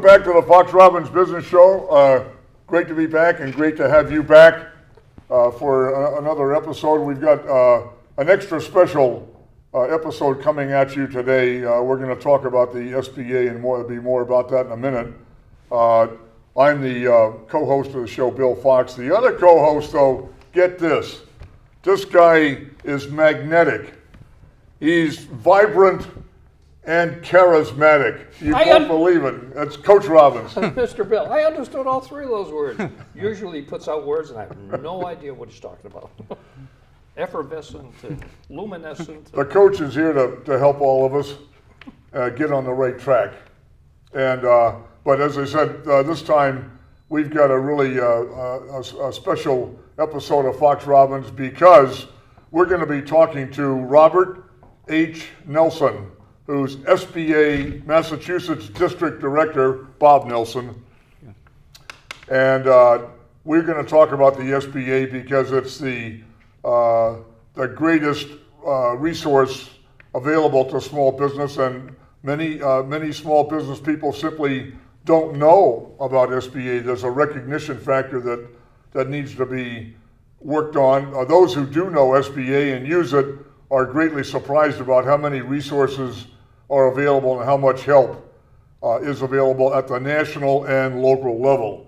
back to the Fox Robbins Business Show. Great to be back and great to have you back for another episode. We've got an extra special episode coming at you today. We're going to talk about the SBA and more. There'll be more about that in a minute. I'm the co-host of the show, Bill Fox. The other co-host, though, get this. This guy is magnetic. He's vibrant and charismatic. You won't believe it. That's Coach Robbins. Mr. Bill, I understood all three of those words. Usually he puts out words and I have no idea what he's talking about. Effervescent, luminescent. The coach is here to help all of us get on the right track. And but as I said, this time we've got a really a special episode of Fox Robbins because we're going to be talking to Robert H. Nelson, who's SBA Massachusetts District Director, Bob Nelson. And we're going to talk about the SBA because it's the greatest resource available to small business, and many small business people simply don't know about SBA. There's a recognition factor that needs to be worked on. Those who do know SBA and use it are greatly surprised about how many resources are available and how much help is available at the national and local level.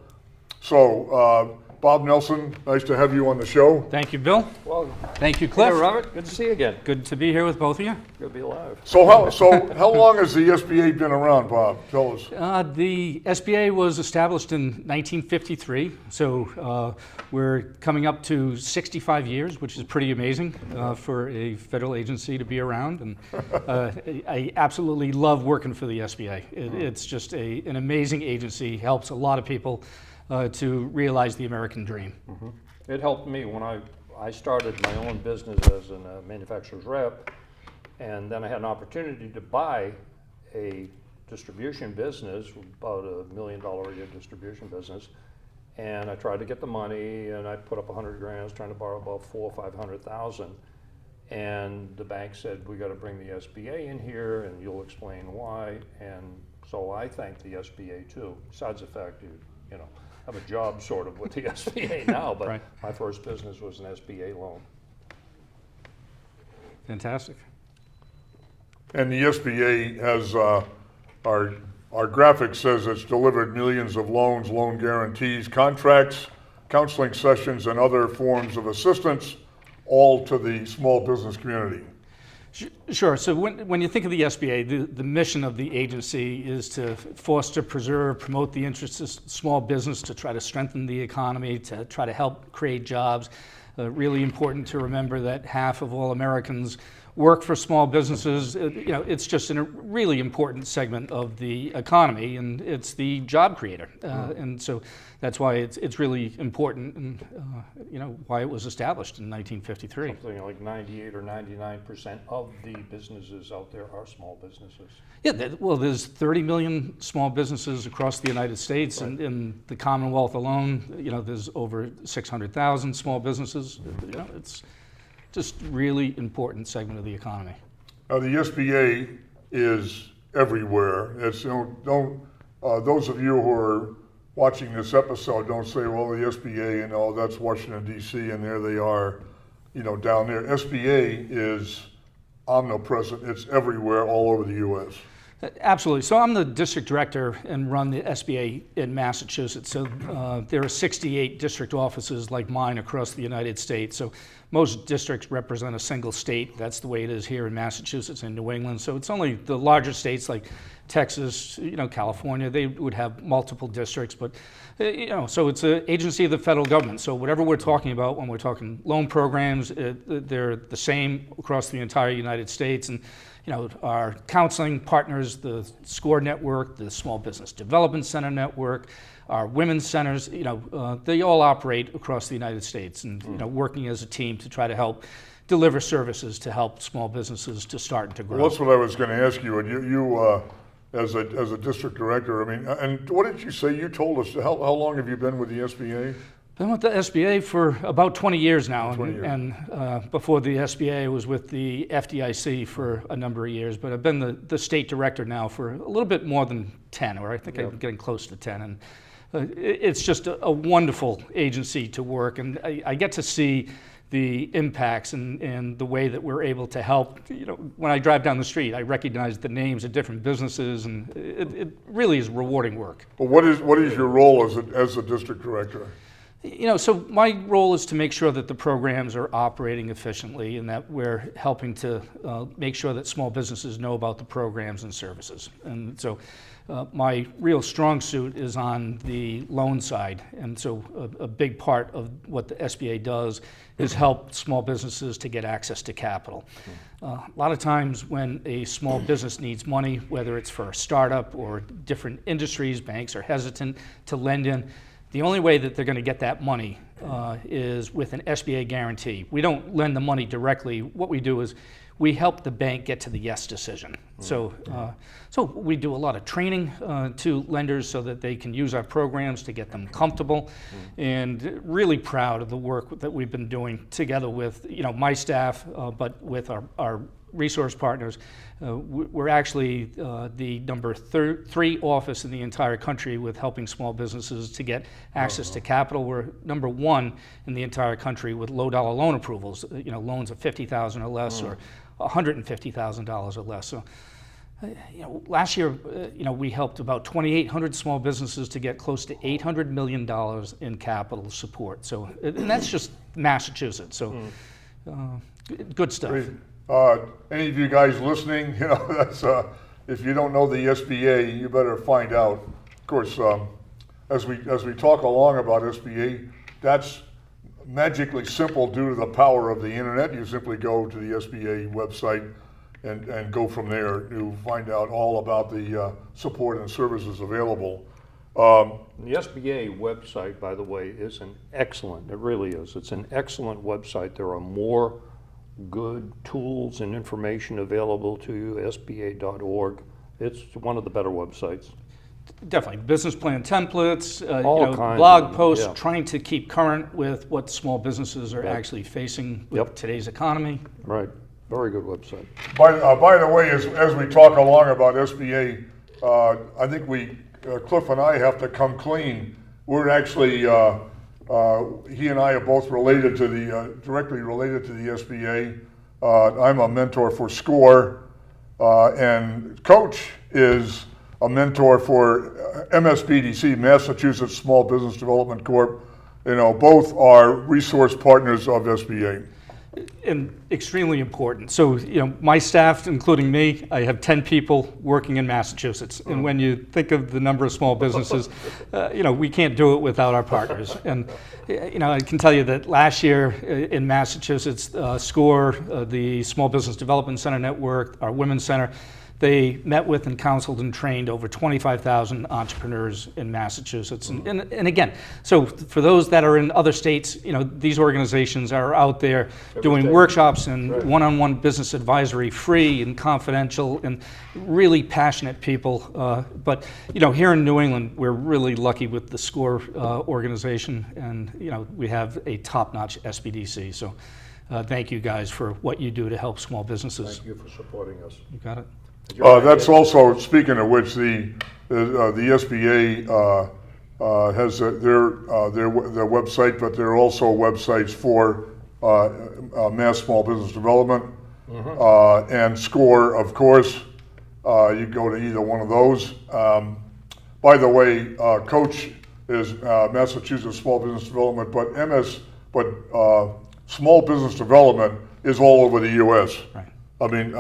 So, Bob Nelson, nice to have you on the show. Thank you, Bill. Well, thank you, Cliff. hey, Robert, good to see you again. Good to be here with both of you. Good to be alive. So how long has the SBA been around, Bob? Tell us. The SBA was established in 1953, so we're coming up to 65 years, which is pretty amazing for a federal agency to be around. And I absolutely love working for the SBA. It's just an amazing agency, helps a lot of people to realize the American dream. Mm-hmm. It helped me when I started my own business as a manufacturer's rep, and then I had an opportunity to buy a distribution business, about $1 million a year distribution business, and I tried to get the money, and I put up 100 grand. I was trying to borrow about $400,000 or $500,000, and the bank said, we got to bring the SBA in here, and you'll explain why. And so I thanked the SBA too, besides the fact you know, have a job sort of with the SBA now, but right. My first business was an SBA loan. Fantastic. And the SBA has, our graphic says it's delivered millions of loans, loan guarantees, contracts, counseling sessions, and other forms of assistance, all to the small business community. Sure. So when you think of the SBA, the mission of the agency is to foster, preserve, promote the interests of small business, to try to strengthen the economy, to try to help create jobs. Really important to remember that half of all Americans work for small businesses. You know, it's just a really important segment of the economy, and it's the job creator. And so that's why it's really important, and you know, why it was established in 1953. Something like 98 or 99% of the businesses out there are small businesses. Yeah, well, there's 30 million small businesses across the United States, right. And in the Commonwealth alone, you know, there's over 600,000 small businesses. You know, it's just really important segment of the economy. The SBA is everywhere. It's those of you who are watching this episode don't say, well, the SBA, you know, that's Washington D.C. and there they are, you know, down there. SBA is omnipresent. It's everywhere, all over the U.S. Absolutely. So I'm the district director and run the SBA in Massachusetts. So there are 68 district offices like mine across the United States. So most districts represent a single state. That's the way it is here in Massachusetts and New England. So it's only the larger states like Texas, you know, California, they would have multiple districts, but you know, so it's an agency of the federal government. So whatever we're talking about when we're talking loan programs, they're the same across the entire United States. And you know, our counseling partners, the SCORE network, the Small Business Development Center network, our women's centers, you know, they all operate across the United States, and you know, working as a team to try to help deliver services to help small businesses to start and to grow. Well, that's what I was going to ask you. And you as a district director, I mean, and what did you say? You told us how long have you been with the SBA? Been with the SBA for about 20 years now, 20 years. and before the SBA, I was with the FDIC for a number of years, but I've been the state director now for a little bit more than 10, or I think I'm getting close to 10, and it's just a wonderful agency to work, and I get to see the impacts and the way that we're able to help. When I drive down the street, I recognize the names of different businesses, and it really is rewarding work. Well, what is your role as a district director? So my role is to make sure that the programs are operating efficiently and that we're helping to make sure that small businesses know about the programs and services. And so my real strong suit is on the loan side. And so a big part of what the SBA does is help small businesses to get access to capital. A lot of times when a small business needs money, whether it's for a startup or different industries, banks are hesitant to lend in. The only way that they're going to get that money is with an SBA guarantee. We don't lend the money directly. What we do is we help the bank get to the yes decision. So we do a lot of training to lenders so that they can use our programs to get them comfortable, and really proud of the work that we've been doing together with my staff, but with our resource partners. We're actually the number 3 office in the entire country with helping small businesses to get access to capital. We're number 1 in the entire country with low dollar loan approvals, loans of $50,000 or less or $150,000 or less. So, last year, we helped about 2,800 small businesses to get close to $800 million in capital support. So, and that's just Massachusetts. So, good stuff. Great. Any of you guys listening, that's if you don't know the SBA, you better find out. Of course, as we talk along about SBA, that's magically simple due to the power of the internet. You simply go to the SBA website and go from there to find out all about the support and services available. The SBA website, by the way, is it really is. It's an excellent website. There are more good tools and information available to you, sba.org. It's one of the better websites. Definitely. Business plan templates, All kinds blog of them, posts, yeah. Trying to keep current with what small businesses are actually facing with today's economy. Right. Very good website. By the way, as we talk along about SBA, I think Cliff and I have to come clean. We're actually, he and I are both related to directly related to the SBA. I'm a mentor for SCORE, and Coach is a mentor for MSBDC, Massachusetts Small Business Development Corp. Both are resource partners of SBA. And extremely important. So, my staff, including me, I have 10 people working in Massachusetts. And when you think of the number of small businesses, we can't do it without our partners. And, I can tell you that last year in Massachusetts, SCORE, the Small Business Development Center Network, our Women's Center, they met with and counseled and trained over 25,000 entrepreneurs in Massachusetts. And again, so for those that are in other states, these organizations are out there doing workshops and one-on-one business advisory, free and confidential, and really passionate people. But here in New England, we're really lucky with the SCORE organization, and we have a top-notch SBDC. So thank you guys for what you do to help small businesses. Thank you for supporting us. You got it. That's also, speaking of which, the SBA has their website, but there are also websites for Mass Small Business Development and SCORE, of course. You go to either one of those. By the way, Coach is Massachusetts Small Business Development, but Small Business Development is all over the U.S. Right. I mean,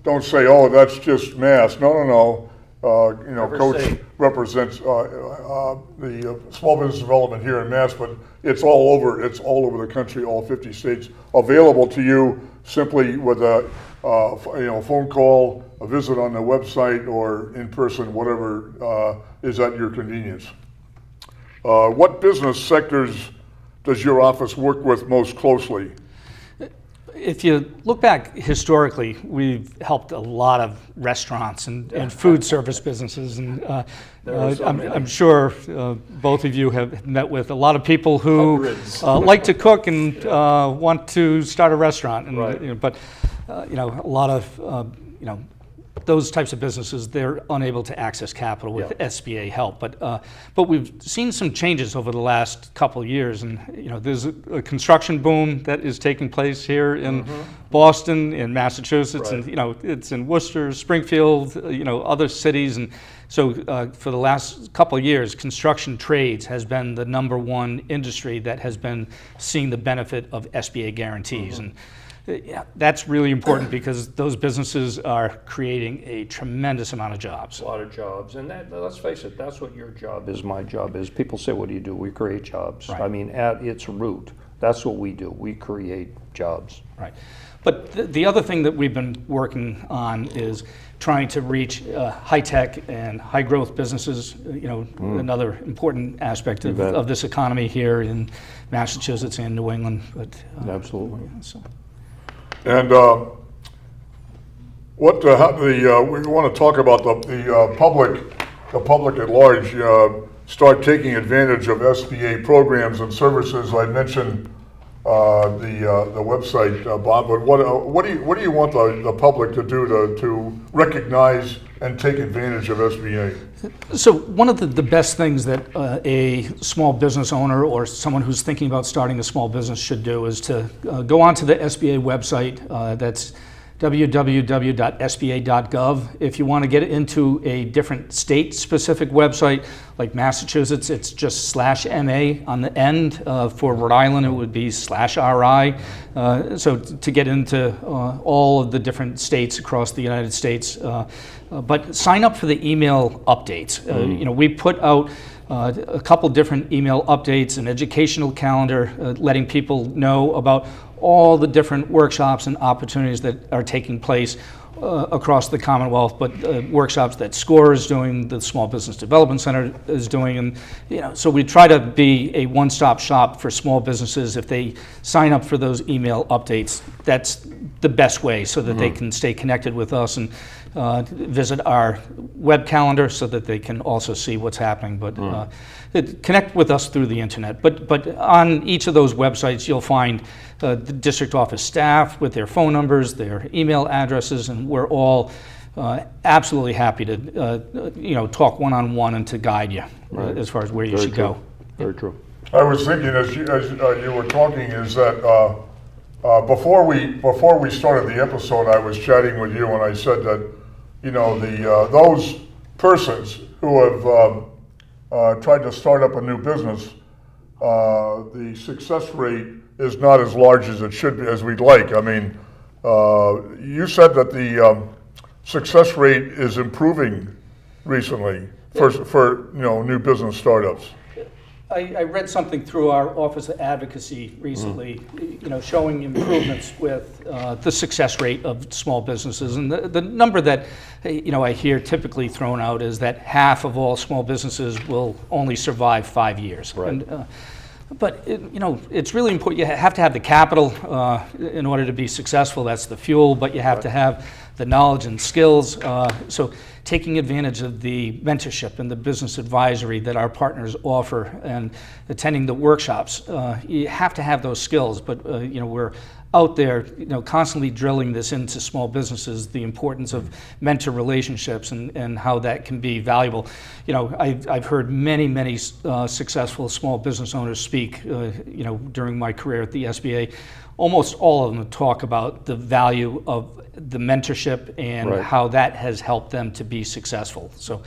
don't say, oh, that's just Mass. No. Coach state. represents the small business development here in Mass, but it's all over. It's all over the country, all 50 states. Available to you simply with a phone call, a visit on the website, or in person, whatever is at your convenience. What business sectors does your office work with most closely? If you look back historically, we've helped a lot of restaurants and food service businesses, and I'm sure both of you have met with a lot of people who like to cook and want to start a restaurant, and Right. but a lot of those types of businesses, they're unable to access capital with SBA help. But we've seen some changes over the last couple of years, and there's a construction boom that is taking place here in Boston, in Massachusetts, Right. and it's in Worcester, Springfield, other cities, and so for the last couple of years, construction trades has been the #1 industry that has been seeing the benefit of SBA guarantees. And that's really important because those businesses are creating a tremendous amount of jobs. A lot of jobs, and let's face it, that's what your job is, my job is. People say, what do you do? We create jobs. Right. I mean, at its root, that's what we do. We create jobs. Right. But the other thing that we've been working on is trying to reach high-tech and high-growth businesses, another important aspect of this economy here in Massachusetts and New England. But, Absolutely. So. And we want to talk about the public at large start taking advantage of SBA programs and services. I mentioned the website, Bob, but what do you want the public to do to recognize and take advantage of SBA? So one of the best things that a small business owner or someone who's thinking about starting a small business should do is to go onto the SBA website. That's www.sba.gov. If you want to get into a different state-specific website, like Massachusetts, it's just /MA on the end. For Rhode Island, it would be /RI. So to get into all of the different states across the United States. But sign up for the email updates. We put out a couple different email updates, an educational calendar, letting people know about all the different workshops and opportunities that are taking place across the Commonwealth, but workshops that SCORE is doing, the Small Business Development Center is doing, and so we try to be a one-stop shop for small businesses. If they sign up for those email updates, that's the best way so that they can stay connected with us and visit our web calendar so that they can also see what's happening. But connect with us through the internet. But on each of those websites, you'll find the district office staff with their phone numbers, their email addresses, and we're all absolutely happy to talk one-on-one and to guide you as far as where you should go. Very true. I was thinking as you were talking is that before we started the episode, I was chatting with you and I said that those persons who have tried to start up a new business, the success rate is not as large as it should be, as we'd like. I mean, you said that the success rate is improving recently for new business startups. I read something through our Office of Advocacy recently, showing improvements with the success rate of small businesses. And the number that, I hear typically thrown out is that half of all small businesses will only survive 5 years. Right. And, but it's really important. You have to have the capital in order to be successful. That's the fuel. But you have to have the knowledge and skills. So taking advantage of the mentorship and the business advisory that our partners offer and attending the workshops, you have to have those skills. But we're out there, constantly drilling this into small businesses, the importance of mentor relationships and how that can be valuable. I've heard many successful small business owners speak, during my career at the SBA. Almost all of them talk about the value of the mentorship and how that has helped them to be successful. So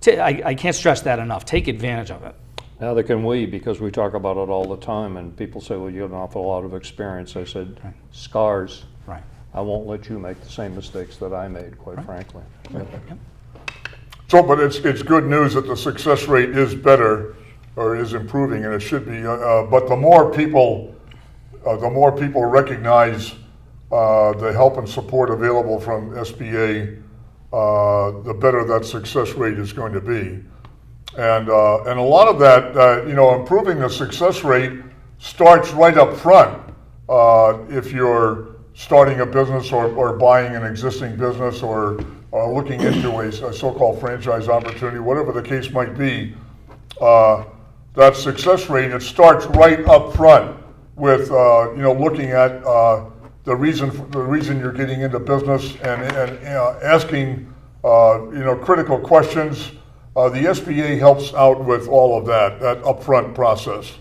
I can't stress that enough. Take advantage of it. Neither can we, because we talk about it all the time, and people say, well, you have an awful lot of experience. I said, scars. Right. I won't let you make the same mistakes that I made, quite frankly. Yep. So, but it's good news that the success rate is better or is improving, and it should be. But the more people recognize the help and support available from SBA, the better that success rate is going to be. And a lot of that, improving the success rate starts right up front. If you're starting a business or buying an existing business or looking into a so-called franchise opportunity, whatever the case might be, that success rate, it starts right up front with looking at the reason you're getting into business and asking critical questions. The SBA helps out with all of that upfront process.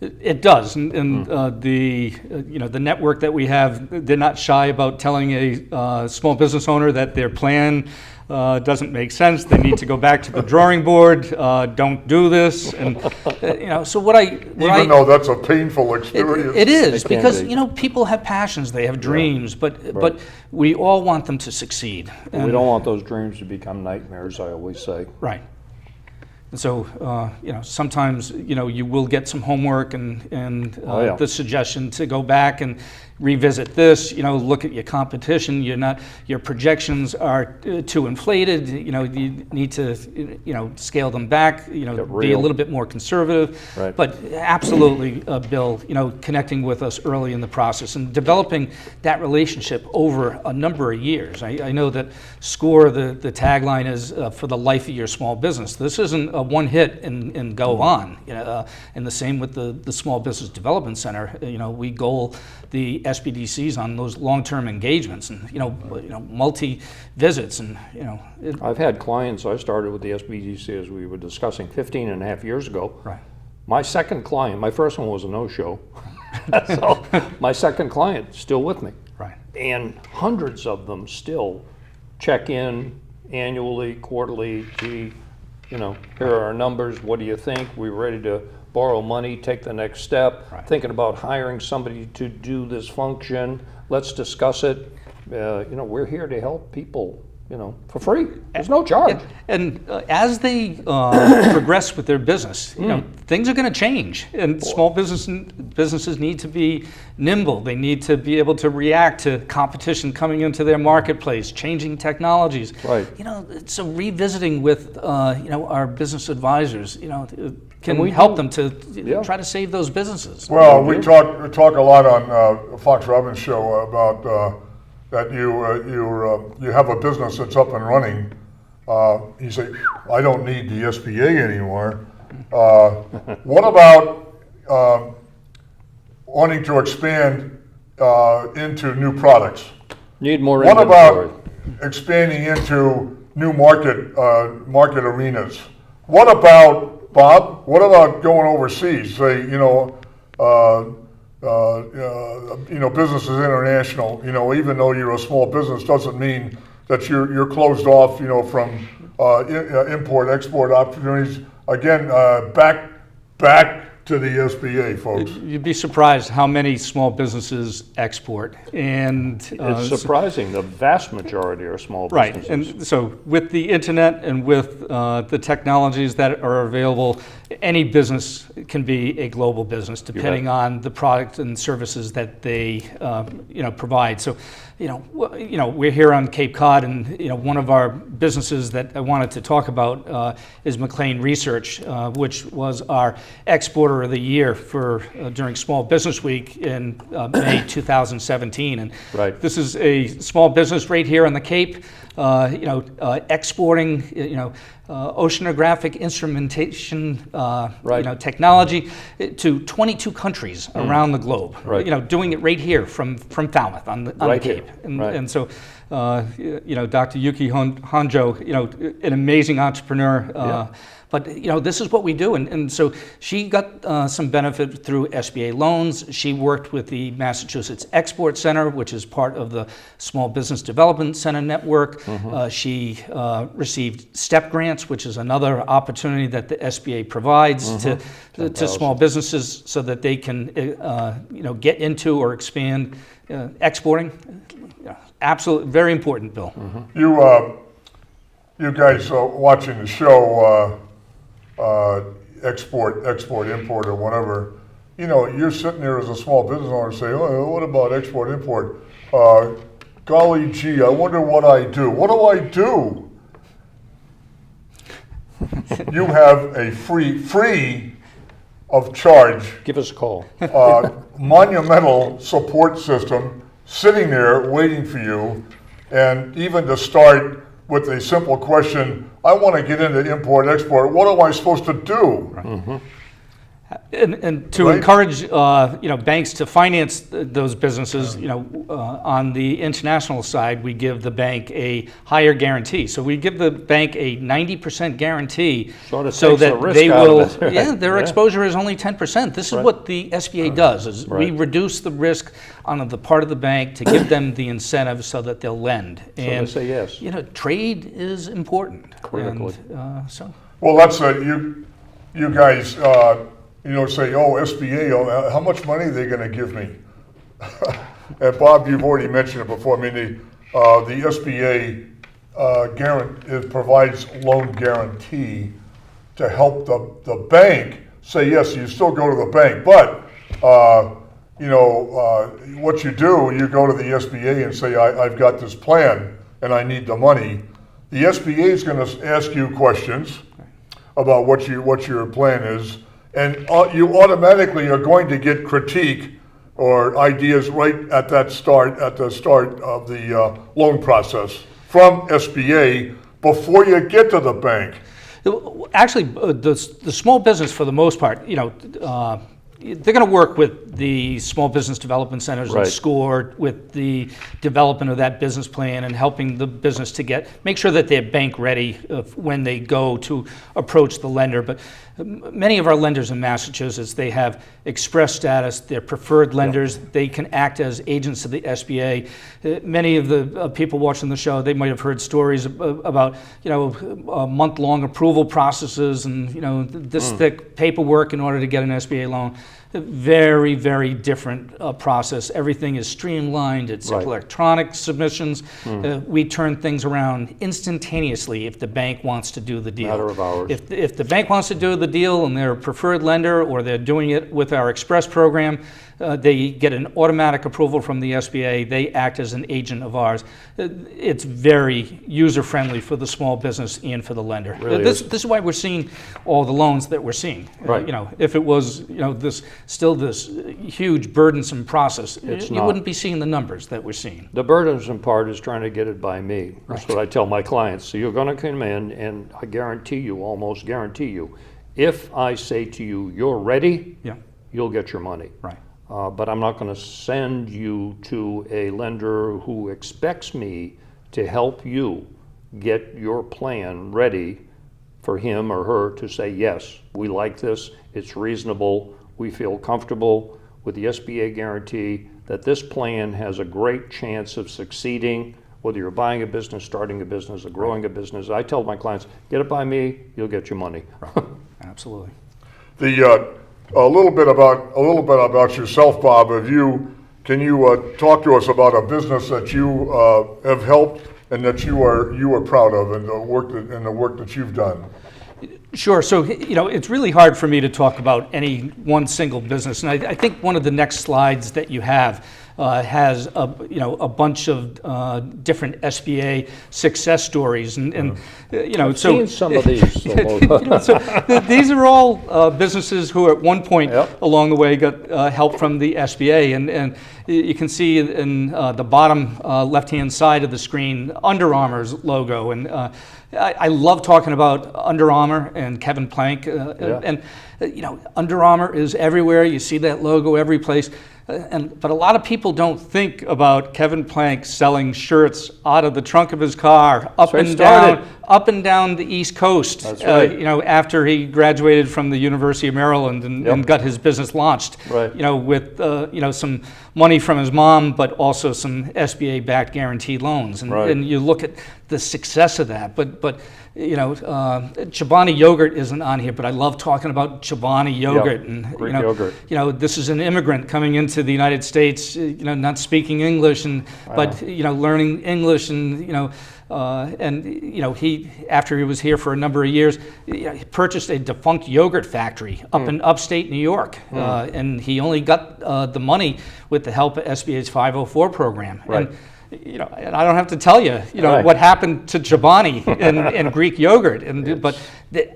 It does, and the network that we have, they're not shy about telling a small business owner that their plan doesn't make sense. They need to go back to the drawing board. Don't do this, and So even though that's a painful experience, it is, because be. people have passions, they have dreams, but we all want them to succeed. And we don't want those dreams to become nightmares, I always say. Right. And so, sometimes, you will get some homework and the suggestion to go back and revisit this, look at your competition. Your projections are too inflated. You need to, scale them back, be a little bit more conservative. Right. But absolutely, Bill, connecting with us early in the process and developing that relationship over a number of years. I know that SCORE, the tagline is for the life of your small business. This isn't a one hit and go on. And the same with the Small Business Development Center. We goal the SBDCs on those long-term engagements and multi visits and I've had clients. I started with the SBDC, as we were discussing, 15 and a half years ago. Right. My second client, my first one was a no-show. So my second client still with me. Right. And hundreds of them still check in annually, quarterly. Gee, here are our numbers. What do you think? We're ready to borrow money, take the next step. Right. Thinking about hiring somebody to do this function. Let's discuss it. We're here to help people, for free. There's no charge. And as they progress with their business, things are going to change, and small businesses need to be nimble. They need to be able to react to competition coming into their marketplace, changing technologies. Right. So revisiting with our business advisors, can we help them to try to save those businesses? Well, we talk a lot on Fox Robbins show about that you have a business that's up and running. You say, I don't need the SBA anymore. What about wanting to expand into new products? Need more What inventory. about expanding into new market arenas? What about, Bob, what about going overseas? Say, business is international. Even though you're a small business, doesn't mean that you're closed off. From import export opportunities. Again, back to the SBA, folks. You'd be surprised how many small businesses export, and It's surprising. The vast majority are small businesses. right. And so with the internet and with the technologies that are available, any business can be a global business depending on the product and services that they provide. So we're here on Cape Cod, and one of our businesses that I wanted to talk about is McLean Research, which was our exporter of the year for during Small Business Week in May 2017. And this is a small business right here on the Cape, exporting oceanographic instrumentation technology to 22 22 countries around the globe. Right. Doing it right here from Falmouth on the Cape. And so, Dr. Yuki Honjo, an amazing entrepreneur. But this is what we do, and so she got some benefit through SBA loans. She worked with the Massachusetts Export Center, which is part of the Small Business Development Center network. She received STEP grants, which is another opportunity that the SBA provides to small businesses so that they can get into or expand exporting. Absolutely, very important, Bill. You guys watching the show. Export, import, or whatever, you're sitting there as a small business owner and say, oh, what about export, import? Golly gee, I wonder what I do. What do I do? You have a free of charge. Give us a call. Monumental support system sitting there waiting for you, and even to start with a simple question, I want to get into import-export, what am I supposed to do? Mm-hmm. And to Right. encourage banks to finance those businesses, on the international side, we give the bank a higher guarantee. So we give the bank a 90% guarantee, Sort of so takes the that risk they out will. of it. Yeah, their Yeah. exposure is only 10%. This is Right. what the SBA does: is we Right. reduce the risk on the part of the bank to give them the incentive so that they'll lend. they say yes. Trade is important. Critically. And, so. Well, that's you guys. Say, oh, SBA, how much money are they going to give me? And Bob, you've already mentioned it before. I mean, the SBA provides loan guarantee to help the bank say, yes, you still go to the bank, but what you do, you go to the SBA and say, I've got this plan and I need the money. The SBA is going to ask you questions about what your plan is, and you automatically are going to get critique or ideas right at the start of the loan process from SBA before you get to the bank. Actually, the small business, for the most part, they're going to work with the small business development centers Right. and SCORE with the development of that business plan and helping the business to make sure that they're bank ready when they go to approach the lender. But many of our lenders in Massachusetts, they have express status, they're preferred lenders, they can act as agents of the SBA. Many of the people watching the show, they might have heard stories about month-long approval processes and this thick paperwork in order to get an SBA loan. Very, very different process. Everything is streamlined. It's Right. electronic submissions. We turn things around instantaneously if the bank wants to do the deal. Matter of hours. If the bank wants to do the deal and they're a preferred lender or they're doing it with our Express program, they get an automatic approval from the SBA. They act as an agent of ours. It's very user-friendly for the small business and for the lender. Really this is. is why we're seeing all the loans that we're seeing. Right. If it was this huge burdensome process, It's you not. wouldn't be seeing the numbers that we're seeing. The burdensome part is trying to get it by me. That's what I tell my clients. So you're going to come in, and I almost guarantee you, if I say to you, you're ready, Yeah. you'll get your money. Right. But I'm not going to send you to a lender who expects me to help you get your plan ready for him or her to say, yes, we like this, it's reasonable, we feel comfortable with the SBA guarantee that this plan has a great chance of succeeding, whether you're buying a business, starting a business, or growing a business. I tell my clients, get it by me, you'll get your money. Absolutely. A little bit about yourself, Bob. Can you talk to us about a business that you have helped and that you are proud of, and the work that you've done? Sure. So, it's really hard for me to talk about any one single business. And I think one of the next slides that you have has a bunch of different SBA success stories. I've seen some of these. These are all businesses who at one point Yep. along the way got help from the SBA. And you can see in the bottom left-hand side of the screen, Under Armour's logo. And I love talking about Under Armour and Kevin Plank. And Under Armour is everywhere. You see that logo every place. But a lot of people don't think about Kevin Plank selling shirts out of the trunk of his car up and down the East Coast. That's right. After he graduated from the University of Maryland and got his business launched. Right. With some money from his mom, but also some SBA-backed guaranteed loans. Right. And you look at the success of that. But Chobani yogurt isn't on here, but I love talking about Chobani yogurt. Yep. And Greek yogurt. this is an immigrant coming into the United States, not speaking English, but learning English, and he, after he was here for a number of years, he purchased a defunct yogurt factory up in upstate New York, and he only got the money with the help of SBA's 504 program. Right. And I don't have to tell you, Right. what happened to Chobani and Greek yogurt. But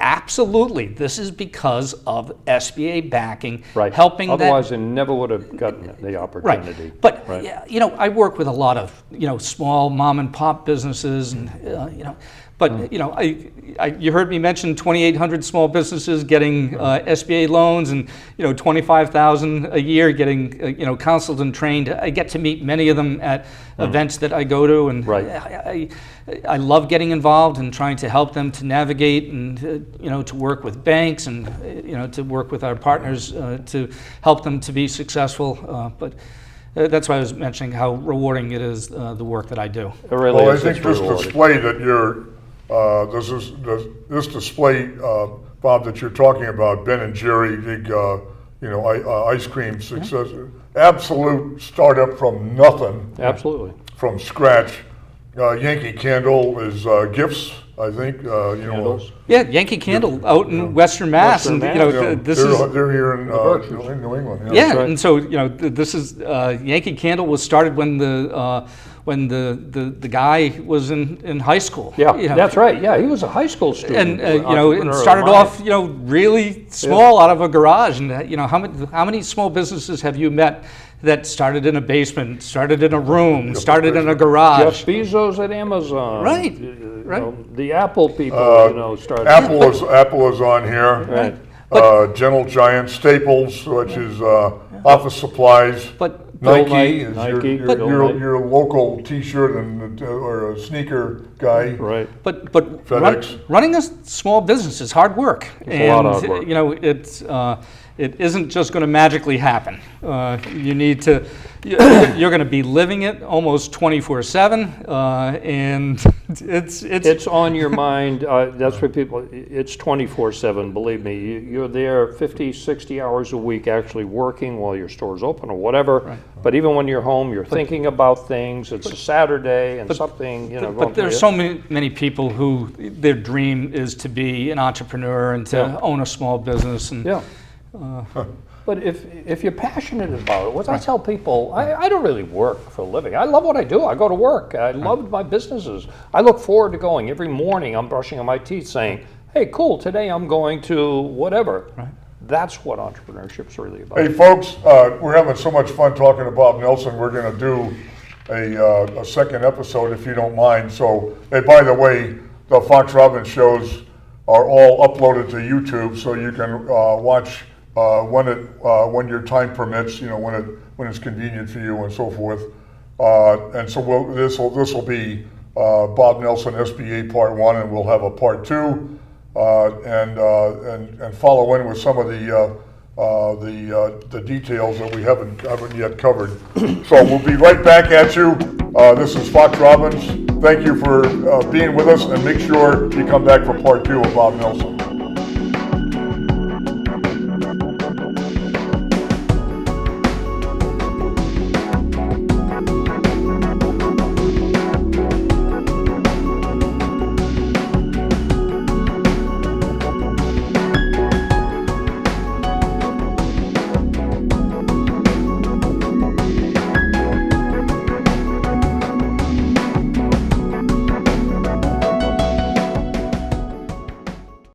Absolutely, this is because of SBA backing, Right. helping that. Otherwise, they never would have gotten the opportunity. Right, but Right. yeah, I work with a lot of small mom and pop businesses, and but you heard me mention 2,800 small businesses getting SBA loans, and 25,000 a year getting counseled and trained. I get to meet many of them at events that I go to, and Right. I love getting involved and trying to help them to navigate and to work with banks and to work with our partners to help them to be successful. But that's why I was mentioning how rewarding it is, the work that I do. It really Well, I is. think It's this rewarding. display that this display, Bob, that you're talking about, Ben and Jerry, big, ice cream success, absolute startup from nothing, Absolutely. from scratch. Yankee Candle is gifts, I think. Candles. Yeah, Yankee Candle out in Western Mass, Western and Mass. this is. They're here in Berkshires. New England. Yeah, right. and so this is Yankee Candle was started when the guy was in high school. Yeah, that's right. Yeah, he was a high school student. And entrepreneur and of started mind. off really small out of a garage. And how many small businesses have you met that started in a basement, started in a room, started in a garage? Jeff Bezos at Amazon. Right, Right. The Apple people, started. Apple is on here. Right. Gentle Giant, Staples, which is office supplies. But Nike is Nike, your local T-shirt and or a sneaker guy. Right. But FedEx. running a small business is hard work. It's a lot of hard work. It isn't just going to magically happen. You need to. You're going to be living it almost 24/7, and It's on your mind. That's what people, it's 24/7, believe me. You're there 50, 60 hours a week actually working while your store's open or whatever. Right. But even when you're home, you're thinking about things. It's a Saturday and something, going But there's through so many people who their dream is to be an entrepreneur and to Yeah. own a small business. And Yeah. But if you're passionate about it, what I tell people, I don't really work for a living. I love what I do. I go to work. I love my businesses. I look forward to going. Every morning I'm brushing my teeth saying, hey, cool, today I'm going to whatever. Right. That's what entrepreneurship's really about. Hey, folks, we're having so much fun talking to Bob Nelson. We're going to do a second episode, if you don't mind. So, hey, by the way, the Fox Robbins shows are all uploaded to YouTube, so you can watch when your time permits. When it's convenient for you, and so forth. And so this will be Bob Nelson SBA Part 1, and we'll have a Part 2. And follow in with some of the details that we haven't yet covered. So we'll be right back at you. This is Fox Robbins. Thank you for being with us, and make sure you come back for Part 2 of Bob Nelson.